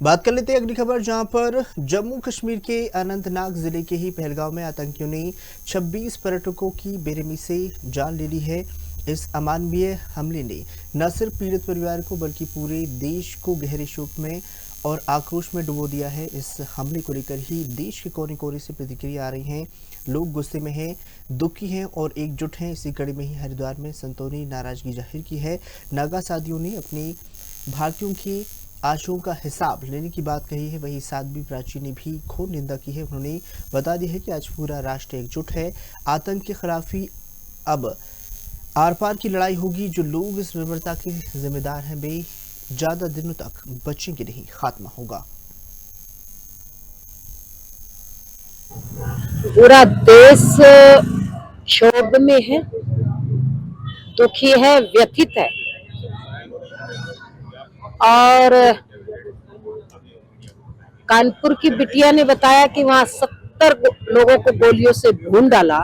बात कर लेते हैं अगली खबर, जहां पर जम्मू कश्मीर के अनंतनाग जिले के ही पहलगांव में आतंकियों ने 26 पर्यटकों की बेरहमी से जान ले ली है। इस अमानवीय हमले ने न सिर्फ पीड़ित परिवार को बल्कि पूरे देश को गहरे शोक में और आक्रोश में डुबो दिया है। इस हमले को लेकर ही देश के कोने कोने से प्रतिक्रिया आ रही हैं। लोग गुस्से में हैं, दुखी हैं और एकजुट हैं। इसी कड़ी में ही हरिद्वार में संतों ने नाराजगी जाहिर की है। नागा साधियों ने अपनी भारतीयों की आशयों का हिसाब लेने की बात कही है। वहीं साध्वी प्राची ने भी घोर निंदा की है। उन्होंने बता दिया है कि आज पूरा राष्ट्र एकजुट है। आतंक के खिलाफ ही अब आर पार की लड़ाई होगी। जो लोग इस विवरता के जिम्मेदार हैं वे ज्यादा दिनों तक बचेंगे नहीं, खात्मा होगा। पूरा देश क्षोभ में है, दुखी है, व्यथित है। और कानपुर की बिटिया ने बताया कि वहां 70 लोगों को गोलियों से भून डाला।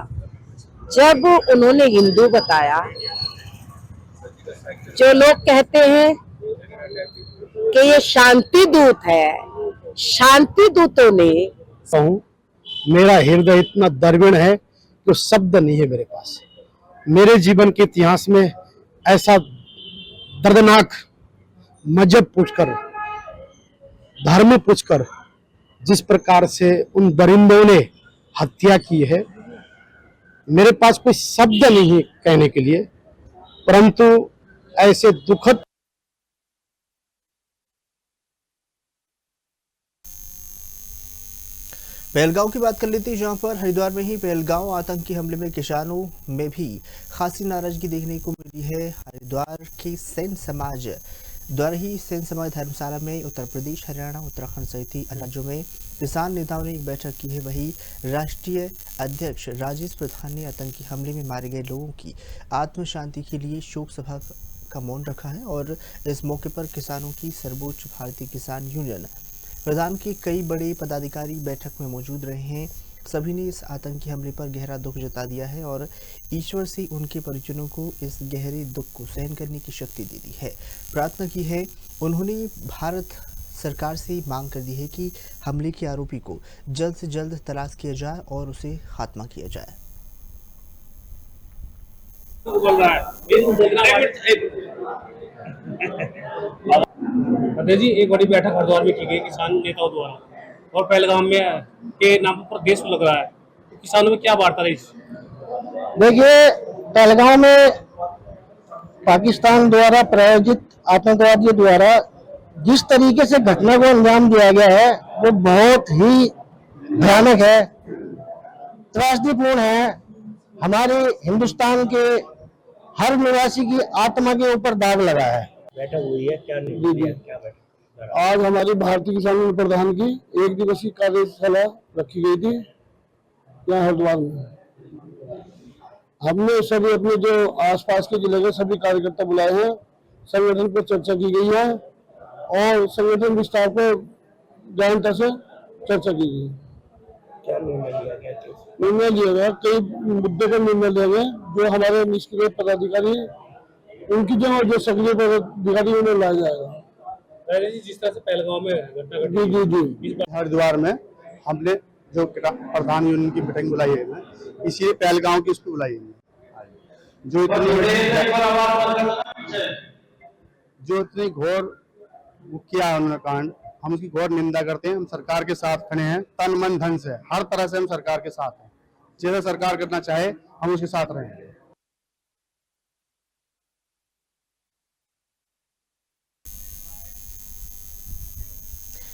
जब उन्होंने हिंदू बताया, जो लोग कहते हैं कि ये शांति दूत है, शांति दूतों ने मेरा हृदय इतना द्रविण है कि शब्द नहीं है मेरे पास। मेरे जीवन के इतिहास में ऐसा दर्दनाक मजहब पूछकर, धर्म पूछकर जिस प्रकार से उन दरिंदों ने हत्या की है, मेरे पास कोई शब्द नहीं है कहने के लिए। परंतु ऐसे दुखद पहलगांव की बात कर लेते हैं, जहां पर हरिद्वार में ही पहलगांव आतंकी हमले में किसानों में भी खासी नाराजगी देखने को मिली है। हरिद्वार के सेन समाज द्वारा ही सेन समाज धर्मशाला में उत्तर प्रदेश, हरियाणा, उत्तराखंड सहित अन्य राज्यों में किसान नेताओं ने एक बैठक की है। वहीं राष्ट्रीय अध्यक्ष राजेश प्रधान ने आतंकी हमले में मारे गए लोगों की आत्म शांति के लिए शोक सभा का मौन रखा है। और इस मौके पर किसानों की सर्वोच्च भारतीय किसान यूनियन प्रधान के कई बड़े पदाधिकारी बैठक में मौजूद रहे हैं। सभी ने इस आतंकी हमले पर गहरा दुख जता दिया है और ईश्वर से उनके परिजनों को इस गहरे दुख को सहन करने की शक्ति दे दी है, प्रार्थना की है। उन्होंने भारत सरकार से मांग कर दी है कि हमले के आरोपी को जल्द से जल्द तलाश किया जाए और उसे खात्मा किया जाए। जी, एक बड़ी बैठक हरिद्वार में की गई किसान नेताओं द्वारा, और पहलगाम में के नाम पर देश लग रहा है, तो किसानों में क्या वार्ता रही? देखिए, पहलगांव में पाकिस्तान द्वारा प्रायोजित आतंकवादियों द्वारा जिस तरीके से घटना को अंजाम दिया गया है वो बहुत ही भयानक है, त्रासदीपूर्ण है। हमारे हिंदुस्तान के हर निवासी की आत्मा के ऊपर दाग लगा है। बैठक हुई है, क्या निर्णय, क्या बैठक? आज हमारी भारतीय किसान यूनियन प्रधान की एक दिवसीय कार्यशाला रखी गई थी यहाँ हरिद्वार में। हमने सभी अपने जो आसपास के जिले के सभी कार्यकर्ता बुलाए हैं, संगठन पर चर्चा की गई है और संगठन विस्तार पर गहनता से चर्चा की गई। क्या निर्णय लिया गया? निर्णय लिया गया, कई मुद्दों पर निर्णय लिया गया। जो हमारे निष्क्रिय पदाधिकारी उनकी जो सक्रिय पदाधिकारी उन्हें लाया जाएगा। जी, जिस तरह से पहलगाम में घटना घटी, जी हरिद्वार में हमने जो प्रधान यूनियन की मीटिंग बुलाई है, इसी पहलगांव की उसको बुलाई है। जो इतनी घोर किया है उन्होंने कांड, हम उसकी घोर निंदा करते हैं। हम सरकार के साथ खड़े हैं, तन मन धन से, हर तरह से हम सरकार के साथ हैं। जैसा सरकार करना चाहे हम उसके साथ रहेंगे।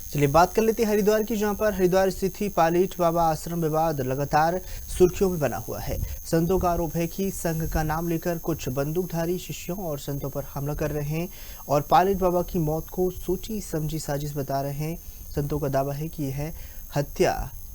चलिए बात कर लेते हैं हरिद्वार की, जहां पर हरिद्वार स्थित ही पालीट बाबा आश्रम विवाद लगातार सुर्खियों में बना हुआ है। संतों का आरोप है कि संघ का नाम लेकर कुछ बंदूकधारी शिष्यों और संतों पर हमला कर रहे हैं और पालीट बाबा की मौत को सोची समझी साजिश बता रहे हैं। संतों का दावा है कि यह हत्या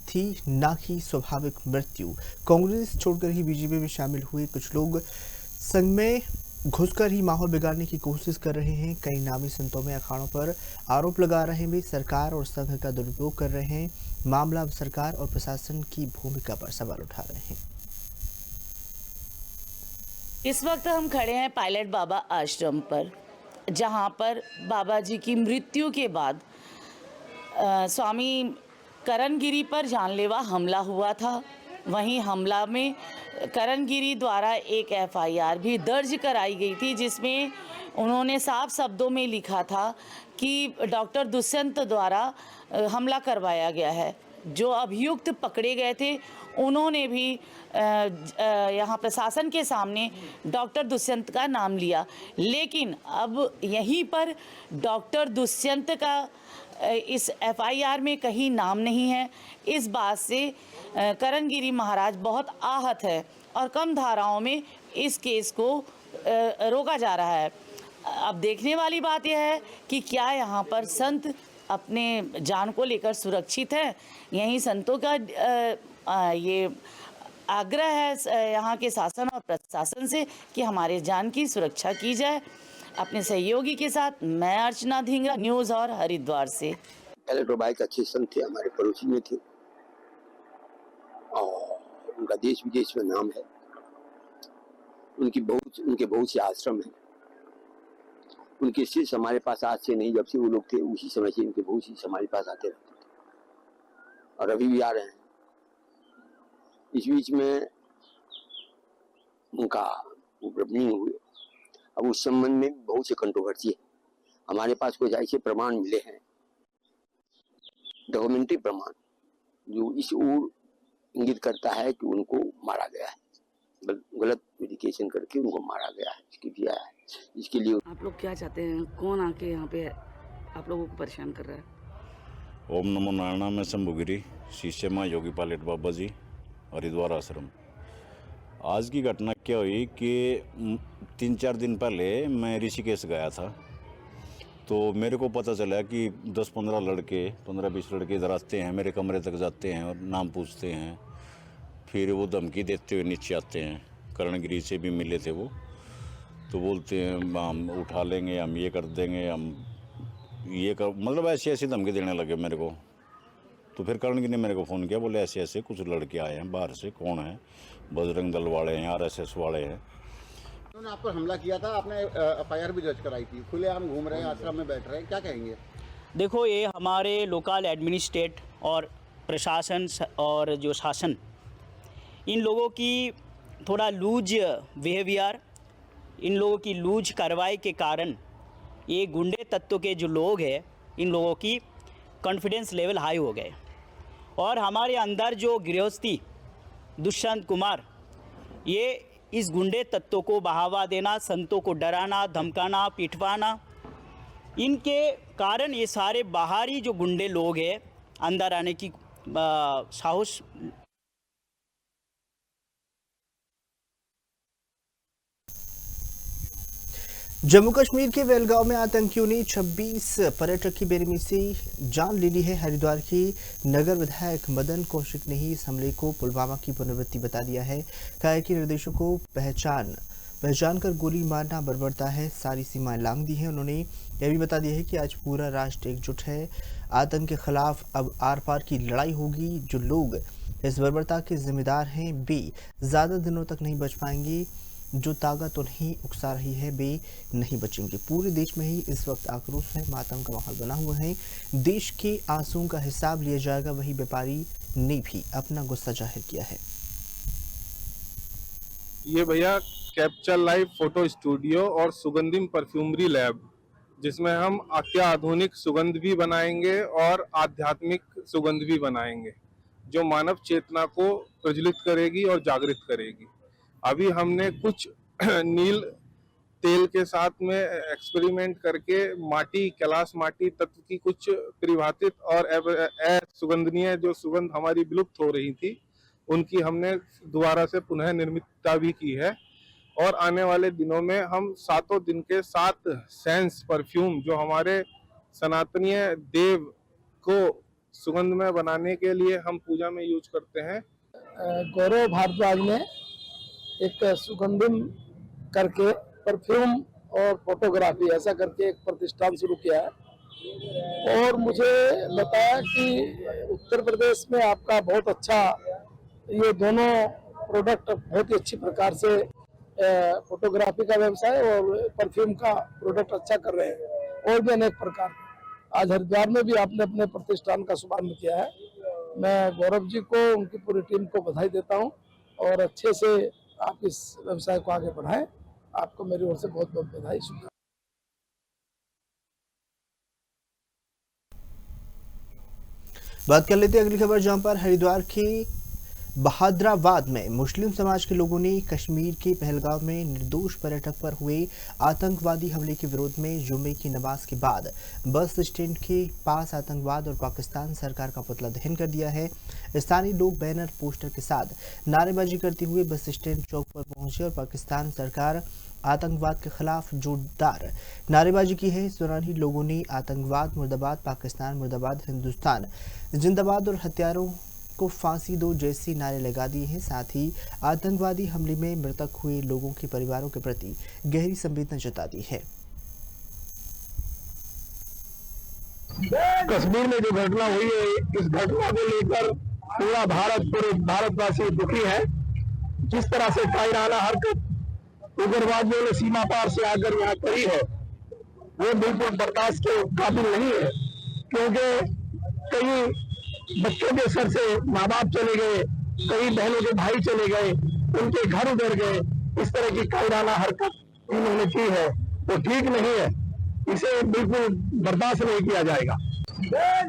थी, ना कि स्वाभाविक मृत्यु। कांग्रेस छोड़कर ही बीजेपी में शामिल हुए कुछ लोग संघ में घुसकर ही माहौल बिगाड़ने की कोशिश कर रहे हैं। कई नामी संतों में अखाड़ों पर आरोप लगा रहे हैं, वे सरकार और संघ का दुरुपयोग कर रहे हैं। मामला अब सरकार और प्रशासन की भूमिका पर सवाल उठा रहे हैं। इस वक्त हम खड़े हैं पायलट बाबा आश्रम पर, जहां पर बाबा जी की मृत्यु के बाद स्वामी करणगिरी पर जानलेवा हमला हुआ था। वहीं हमला में करणगिरी द्वारा एक एफआईआर भी दर्ज कराई गई थी, जिसमें उन्होंने साफ शब्दों में लिखा था कि डॉक्टर दुष्यंत द्वारा हमला करवाया गया है। जो अभियुक्त पकड़े गए थे उन्होंने भी यहाँ प्रशासन के सामने डॉक्टर दुष्यंत का नाम लिया, लेकिन अब यहीं पर डॉक्टर दुष्यंत का इस एफआईआर में कहीं नाम नहीं है। इस बात से करणगिरी महाराज बहुत आहत है और कम धाराओं में इस केस को रोका जा रहा है। अब देखने वाली बात यह है कि क्या यहाँ पर संत अपने जान को लेकर सुरक्षित है। यहीं संतों का ये आग्रह है यहाँ के शासन और प्रशासन से कि हमारे जान की सुरक्षा की जाए। अपने सहयोगी के साथ मैं अर्चना धिंगरा, न्यूज़ और हरिद्वार से। पहले तो भाई अच्छे संत थे, हमारे पड़ोसी में थे और उनका देश विदेश में नाम है। उनके बहुत से आश्रम हैं। उनके शिष्य हमारे पास आज से नहीं, जब से वो लोग थे उसी समय से उनके बहुत शिष्य हमारे पास आते रहते थे और अभी भी आ रहे हैं। इस बीच में उनका वो ब्रह्मलीन हुए। अब उस संबंध में बहुत से कंट्रोवर्सी है। हमारे पास कुछ ऐसे प्रमाण मिले हैं, डॉक्यूमेंट्री प्रमाण, जो इस ओर इंगित करता है कि उनको मारा गया है, गलत मेडिकेशन करके उनको मारा गया है, इसकी दिया है। इसके लिए आप लोग क्या चाहते हैं? कौन आके यहाँ पे आप लोगों को परेशान कर रहा है? ओम नमो नारायण। मैं शंभुगिरी, शिष्य माँ योगी पायलट बाबा जी, हरिद्वार आश्रम। आज की घटना क्या हुई कि 3-4 दिन पहले मैं ऋषिकेश गया था, तो मेरे को पता चला कि 10-15 लड़के, 15-20 लड़के इधर आते हैं, मेरे कमरे तक जाते हैं और नाम पूछते हैं। फिर वो धमकी देते हुए नीचे आते हैं। करणगिरी से भी मिले थे वो, तो बोलते हैं हम उठा लेंगे, हम ये कर देंगे, हम ये कर, मतलब ऐसी धमकी देने लगे मेरे को। तो फिर करणगिरी ने मेरे को फ़ोन किया, बोले ऐसे ऐसे कुछ लड़के आए हैं बाहर से। कौन है? बजरंग दल वाले हैं, RSS वाले हैं। उन्होंने आप पर हमला किया था, आपने एफआईआर भी दर्ज कराई थी, खुलेआम घूम रहे हैं, आश्रम में बैठ रहे हैं, क्या कहेंगे? देखो, ये हमारे लोकल एडमिनिस्ट्रेट और प्रशासन और जो शासन, इन लोगों की थोड़ा लूज बिहेवियर, इन लोगों की लूज कार्रवाई के कारण ये गुंडे तत्व के जो लोग हैं, इन लोगों की कॉन्फिडेंस लेवल हाई हो गए और हमारे अंदर जो गृहस्थी दुष्यंत कुमार, ये इस गुंडे तत्व को बढ़ावा देना, संतों को डराना, धमकाना, पिटवाना, इनके कारण ये सारे बाहरी जो गुंडे लोग हैं अंदर आने की साहस। जम्मू कश्मीर के वेलगांव में आतंकियों ने 26 पर्यटक की बेरहमी से जान ले ली है। हरिद्वार की नगर विधायक मदन कौशिक ने ही इस हमले को पुलवामा की पुनरावृत्ति बता दिया है। कहा कि निर्देशों को पहचान कर गोली मारना बर्बरता है, सारी सीमाएं लांघ दी हैं। उन्होंने यह भी बता दिया है कि आज पूरा राष्ट्र एकजुट है, आतंक के खिलाफ अब आर पार की लड़ाई होगी। जो लोग इस बर्बरता के जिम्मेदार हैं वे ज़्यादा दिनों तक नहीं बच पाएंगे। जो ताकत उन्हें उकसा रही है वे नहीं बचेंगे। पूरे देश में ही इस वक्त आक्रोश है, मातम का माहौल बना हुआ है। देश के आंसुओं का हिसाब लिया जाएगा। वही व्यापारी ने भी अपना गुस्सा जाहिर किया है। ये भैया कैप्चर लाइव फोटो स्टूडियो और सुगंधिम परफ्यूमरी लैब, जिसमें हम अत्याधुनिक सुगंध भी बनाएंगे और आध्यात्मिक सुगंध भी बनाएंगे, जो मानव चेतना को प्रज्वलित करेगी और जागृत करेगी। अभी हमने कुछ नील तेल के साथ में एक्सपेरिमेंट करके माटी, कैलाश माटी तत्व की कुछ परिभाषित और सुगंधनीय जो सुगंध हमारी विलुप्त हो रही थी, उनकी हमने दोबारा से पुनः निर्मितता भी की है। और आने वाले दिनों में हम 7 दिन के 7 सेंस परफ्यूम जो हमारे सनातनीय देव को सुगंध में बनाने के लिए हम पूजा में यूज करते हैं। गौरव भारद्वाज ने एक सुगंधिम करके परफ्यूम और फोटोग्राफी ऐसा करके एक प्रतिष्ठान शुरू किया है और मुझे बताया कि उत्तर प्रदेश में आपका बहुत अच्छा ये दोनों प्रोडक्ट बहुत ही अच्छी प्रकार से फोटोग्राफी का व्यवसाय और परफ्यूम का प्रोडक्ट अच्छा कर रहे हैं और भी अनेक प्रकार के। आज हरिद्वार में भी आपने अपने प्रतिष्ठान का शुभारंभ किया है। मैं गौरव जी को, उनकी पूरी टीम को बधाई देता हूं और अच्छे से आप इस व्यवसाय को आगे बढ़ाएं। आपको मेरी ओर से बहुत बहुत बधाई, शुभकामनाएं। बात कर लेते हैं अगली खबर, जहां पर हरिद्वार के बहादराबाद में मुस्लिम समाज के लोगों ने कश्मीर के पहलगाम में निर्दोष पर्यटक पर हुए आतंकवादी हमले के विरोध में जुम्मे की नमाज के बाद बस स्टैंड के पास आतंकवाद और पाकिस्तान सरकार का पुतला दहन कर दिया है। स्थानीय लोग बैनर पोस्टर के साथ नारेबाजी करते हुए बस स्टैंड चौक पर पहुंचे और पाकिस्तान सरकार आतंकवाद के खिलाफ जोरदार नारेबाजी की है। इस दौरान ही लोगों ने आतंकवाद मुर्दाबाद, पाकिस्तान मुर्दाबाद, हिंदुस्तान जिंदाबाद और हत्यारों को फांसी दो जैसी नारे लगा दिए हैं। साथ ही आतंकवादी हमले में मृतक हुए लोगों के परिवारों के प्रति गहरी संवेदना जता दी है। कश्मीर में जो घटना हुई है, इस घटना को लेकर पूरा पूरे भारतवासी दुखी है। जिस तरह से कायराना हरकत उग्रवादियों ने सीमा पार से आकर यहाँ करी है, वो बिल्कुल बर्दाश्त के काबिल नहीं है, क्योंकि कई बच्चों के सर से माँ बाप चले गए, कई बहनों के भाई चले गए, उनके घर उधर गए। इस तरह की कायराना हरकत इन्होंने की है, वो ठीक नहीं है, इसे बिल्कुल बर्दाश्त नहीं किया जाएगा।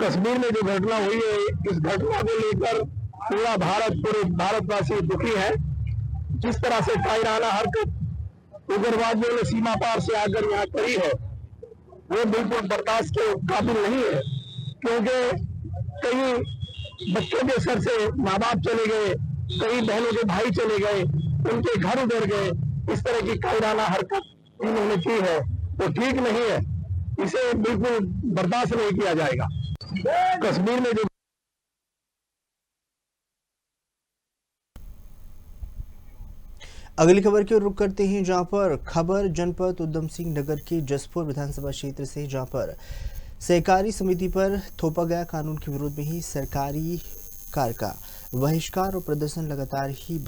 कश्मीर में जो घटना हुई है, इस घटना को लेकर पूरा पूरे भारतवासी दुखी है। जिस तरह से कायराना हरकत उग्रवादियों ने सीमा पार से आकर यहाँ करी है, वो बिल्कुल बर्दाश्त के काबिल नहीं है, क्योंकि कई बच्चों के सर से माँ बाप चले गए, कई बहनों के भाई चले गए, उनके घर उधर गए। इस तरह की कायराना हरकत इन्होंने की है, वो ठीक नहीं है, इसे बिल्कुल बर्दाश्त नहीं किया जाएगा। कश्मीर में जो अगली खबर की ओर रुख करते हैं, जहां पर खबर जनपद उधम सिंह नगर के जसपुर विधानसभा क्षेत्र से, जहां पर सहकारी समिति पर थोपा गया कानून के विरोध में ही सरकारी कार का बहिष्कार और प्रदर्शन लगातार ही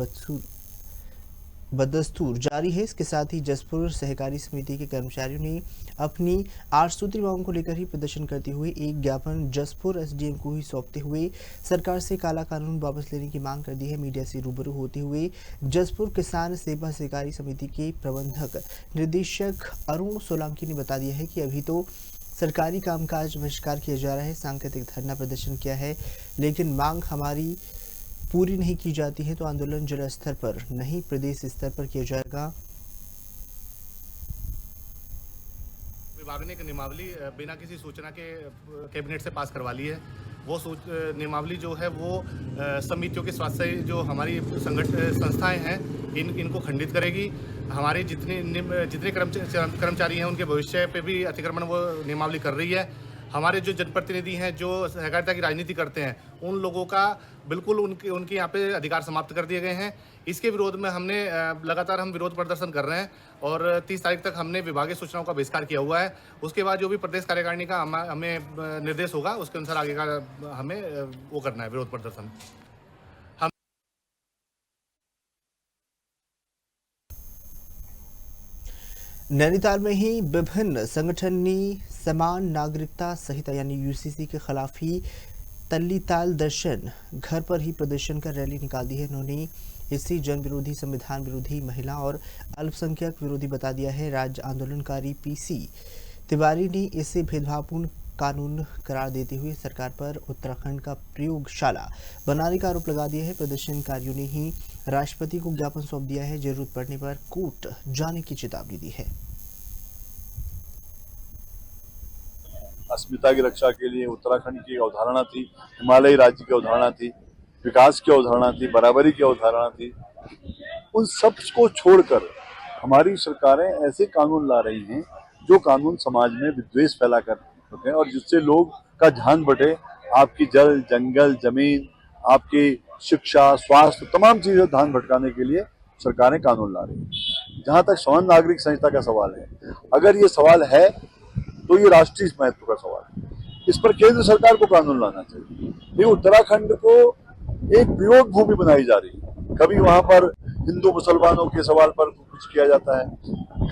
बदस्तूर जारी है। इसके साथ ही जसपुर सहकारी समिति के कर्मचारियों ने अपनी 8 सूत्री मांगों को लेकर ही प्रदर्शन करते हुए एक ज्ञापन जसपुर एसडीएम को ही सौंपते हुए सरकार से काला कानून वापस लेने की मांग कर दी है। मीडिया से रूबरू होते हुए जसपुर किसान सेवा सहकारी समिति के प्रबंधक निदेशक अरुण सोलंकी ने बता दिया है कि अभी तो सरकारी कामकाज बहिष्कार किया जा रहा है, सांकेतिक धरना प्रदर्शन किया है, लेकिन मांग हमारी पूरी नहीं की जाती है तो आंदोलन जिला स्तर पर नहीं प्रदेश स्तर पर किया जाएगा। विभाग ने एक नियमावली बिना किसी सूचना के कैबिनेट से पास करवा ली है। वो नियमावली जो है वो समितियों के स्वास्थ्य जो हमारी संस्थाएं हैं इनको खंडित करेगी। हमारे जितने कर्मचारी हैं उनके भविष्य पे भी अतिक्रमण वो नियमावली कर रही है। हमारे जो जनप्रतिनिधि हैं जो सहकारिता की राजनीति करते हैं उन लोगों का बिल्कुल उनके यहाँ पे अधिकार समाप्त कर दिए गए हैं। इसके विरोध में हमने लगातार हम विरोध प्रदर्शन कर रहे हैं और 30 तारीख तक हमने विभागीय सूचनाओं का बहिष्कार किया हुआ है। उसके बाद जो भी प्रदेश कार्यकारिणी का हमें निर्देश होगा उसके अनुसार आगे का हमें वो करना है विरोध प्रदर्शन। नैनीताल में ही विभिन्न संगठन ने समान नागरिकता संहिता यानी यूसीसी के खिलाफ ही तल्लीताल दर्शन घर पर ही प्रदर्शन कर रैली निकाल दी है। उन्होंने इसे जन विरोधी, संविधान विरोधी, महिला और अल्पसंख्यक विरोधी बता दिया है। राज्य आंदोलनकारी पीसी तिवारी ने इसे भेदभावपूर्ण कानून करार देते हुए सरकार पर उत्तराखंड का प्रयोगशाला बनाने का आरोप लगा दिया है। प्रदर्शनकारियों ने ही राष्ट्रपति को ज्ञापन सौंप दिया है, जरूरत पड़ने पर कोर्ट जाने की चेतावनी दी है। अस्मिता की रक्षा के लिए उत्तराखंड की अवधारणा थी, हिमालयी राज्य की अवधारणा थी, विकास की अवधारणा थी, बराबरी की अवधारणा थी। उन सब को छोड़कर हमारी सरकारें ऐसे कानून ला रही हैं जो कानून समाज में विद्वेष फैला कर होते हैं और जिससे लोग का ध्यान बटे। आपकी जल, जंगल, जमीन, आपकी शिक्षा, स्वास्थ्य, तमाम चीजें ध्यान भटकाने के लिए सरकारें कानून ला रही हैं। जहां तक समान नागरिक संहिता का सवाल है, अगर ये सवाल है तो ये राष्ट्रीय महत्व का सवाल है। इस पर केंद्र सरकार को कानून लाना चाहिए। ये उत्तराखंड को एक विरोध भूमि बनाई जा रही है। कभी वहां पर हिंदू मुसलमानों के सवाल पर कुछ किया जाता है,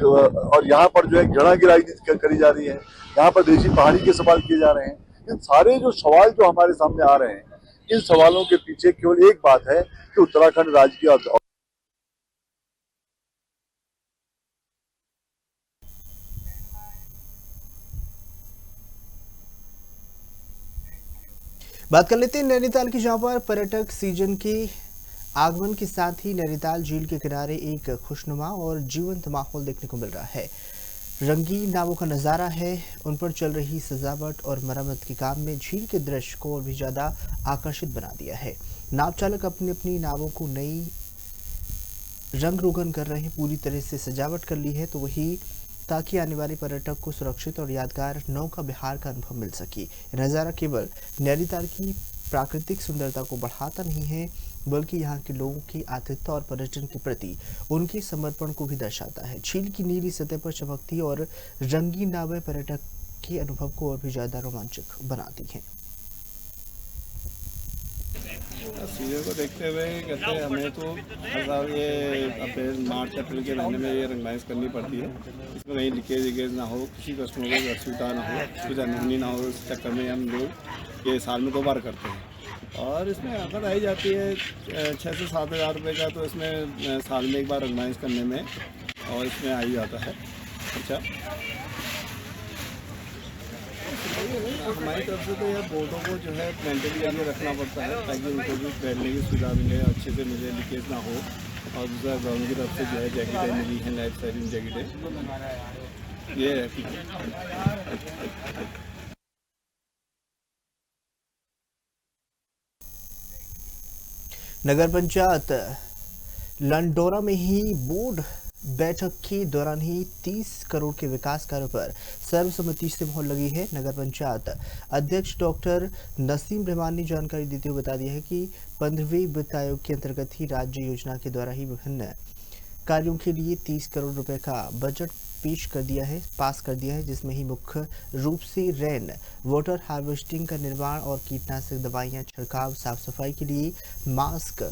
और यहाँ पर जो है घृणा की राजनीति करी जा रही है, यहाँ पर देशी पहाड़ी के सवाल किए जा रहे हैं। इन सारे जो सवाल जो हमारे सामने आ रहे हैं, इन सवालों के पीछे केवल एक बात है कि उत्तराखंड राज्य की बात कर लेते हैं नैनीताल की, जहां पर पर्यटक सीजन के आगमन के साथ ही नैनीताल झील के किनारे एक खुशनुमा और जीवंत माहौल देखने को मिल रहा है। रंगीन नावों का नज़ारा है, उन पर चल रही सजावट और मरम्मत के काम में झील के दृश्य को और भी ज़्यादा आकर्षित बना दिया है। नाव चालक अपनी अपनी नावों को नई रंग रोगन कर रहे हैं, पूरी तरह से सजावट कर ली है, तो वही ताकि आने वाले पर्यटक को सुरक्षित और यादगार नौका विहार का अनुभव मिल सके। यह नज़ारा केवल नैनीताल की प्राकृतिक सुंदरता को बढ़ाता नहीं है, बल्कि यहाँ के लोगों की आतिथ्यता और पर्यटन के प्रति उनके समर्पण को भी दर्शाता है। झील की नीली सतह पर चमकती और रंगीन नावें पर्यटक के अनुभव को और भी ज़्यादा रोमांचक बनाती हैं। सीजन को देखते हुए कहते हैं हमें तो हर साल ये अप्रैल मार्च अप्रैल के महीने में ये रंगमाइश करनी पड़ती है। इसमें कहीं लीकेज ना हो, किसी कस्टमर को असुविधा ना हो, कुछ अनहोनी ना हो, इस चक्कर में हम लोग ये साल में 2 बार करते हैं। और इसमें लागत आई जाती है 6 से 7 हज़ार रुपये का, तो इसमें साल में 1 बार रंगमाइश करने में और इसमें आई जाता है। अच्छा, हमारी तरफ से तो यह बोर्डों को जो है मेंटेन करके रखना पड़ता है ताकि उनको भी बैठने की सुविधा मिले, अच्छे से मिले, लीकेज ना हो। और दूसरा ग्राउंड की तरफ से जो है जैकेटें मिली हैं, लाइफ सेविंग जैकेटें, ये है ठीक है। नगर पंचायत लंडोरा में ही बोर्ड बैठक के दौरान ही 30 करोड़ के विकास कार्यों पर सर्वसम्मति से मोहर लगी है। नगर पंचायत अध्यक्ष डॉक्टर नसीम रहमान ने जानकारी देते हुए बता दिया है कि 15वें वित्त आयोग के अंतर्गत ही राज्य योजना के द्वारा ही विभिन्न कार्यों के लिए 30 करोड़ रुपए का बजट पास कर दिया है, जिसमें ही मुख्य रूप से रेन वाटर हार्वेस्टिंग का निर्माण और कीटनाशक दवाइयां छिड़काव, साफ सफाई के लिए मास्क,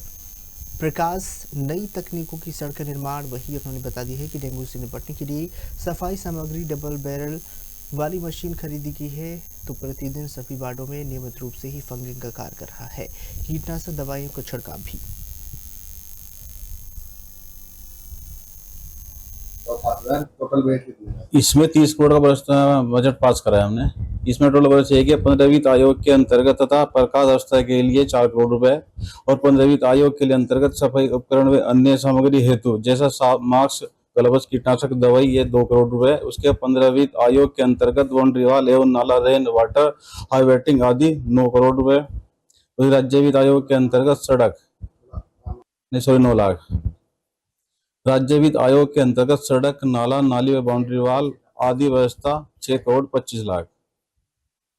प्रकाश, नई तकनीकों की सड़क निर्माण। वही उन्होंने बता दी है कि डेंगू से निपटने के लिए सफाई सामग्री डबल बैरल वाली मशीन खरीदी की है, तो प्रतिदिन सभी वार्डों में नियमित रूप से ही फंगिंग का कार्य कर रहा है, कीटनाशक दवाइयों का छिड़काव भी। इसमें 30 करोड़ का बजट पास करा है हमने। इसमें टोटल बजट है कि 15वीं वित्त आयोग के अंतर्गत तथा प्रकाश व्यवस्था के लिए 4 करोड़ रुपए और 15वीं वित्त आयोग के लिए अंतर्गत सफाई उपकरण व अन्य सामग्री हेतु जैसा मास्क, ग्लव्स, कीटनाशक दवाई, ये 2 करोड़ रुपए। उसके 15वीं वित्त आयोग के अंतर्गत बाउंड्री वॉल एवं नाला, रेन वाटर हार्वेस्टिंग आदि 9 करोड़ रुपए। राज्य वित्त आयोग के अंतर्गत सड़क 9 लाख। राज्य वित्त आयोग के अंतर्गत सड़क, नाला, नाली व बाउंड्री वॉल आदि व्यवस्था 6 करोड़ 25 लाख।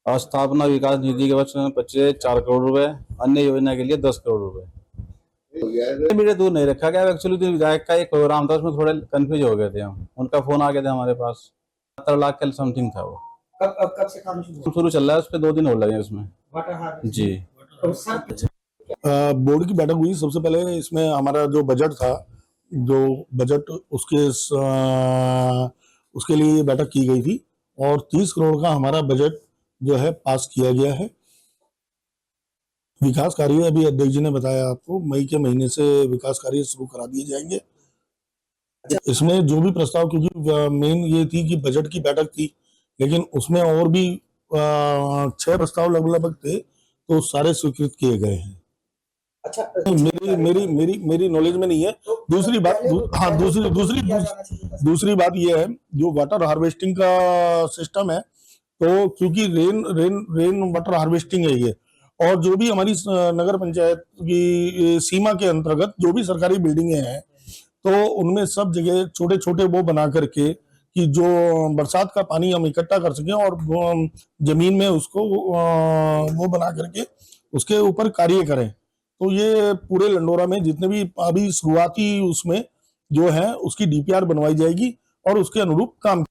स्थापना विकास निधि के वर्ष 4 करोड़ रुपए। अन्य योजना के लिए 10 करोड़ रुपए। मेरे दूर नहीं रखा गया, एक्चुअली विधायक का एक प्रोग्राम था, उसमें थोड़े कंफ्यूज हो गए थे हम। उनका फोन आ गया था हमारे पास, 70 लाख का समथिंग था वो। कब से काम शुरू चल रहा है, उस पर 2 दिन हो लगे उसमें जी। बोर्ड की बैठक हुई। सबसे पहले इसमें हमारा जो बजट था, उसके लिए बैठक की गई थी और 30 करोड़ का हमारा बजट जो है पास किया गया है। विकास कार्य अभी अध्यक्ष जी ने बताया आपको, मई के महीने से विकास कार्य शुरू करा दिए जाएंगे। इसमें जो भी प्रस्ताव, क्योंकि मेन ये थी कि बजट की बैठक थी, लेकिन उसमें और भी 6 प्रस्ताव लगभग थे, तो सारे स्वीकृत किए गए हैं। अच्छा, मेरी नॉलेज में नहीं है। दूसरी बात, हाँ, दूसरी बात ये है, जो वाटर हार्वेस्टिंग का सिस्टम है, तो क्योंकि रेन वाटर हार्वेस्टिंग है ये, और जो भी हमारी नगर पंचायत की सीमा के अंतर्गत जो भी सरकारी बिल्डिंगें हैं, तो उनमें सब जगह छोटे छोटे वो बना करके कि जो बरसात का पानी हम इकट्ठा कर सकें और जमीन में उसको वो बना करके उसके ऊपर कार्य करें। तो ये पूरे लंडोरा में जितने भी अभी शुरुआती उसमें जो है उसकी DPR बनवाई जाएगी और उसके अनुरूप काम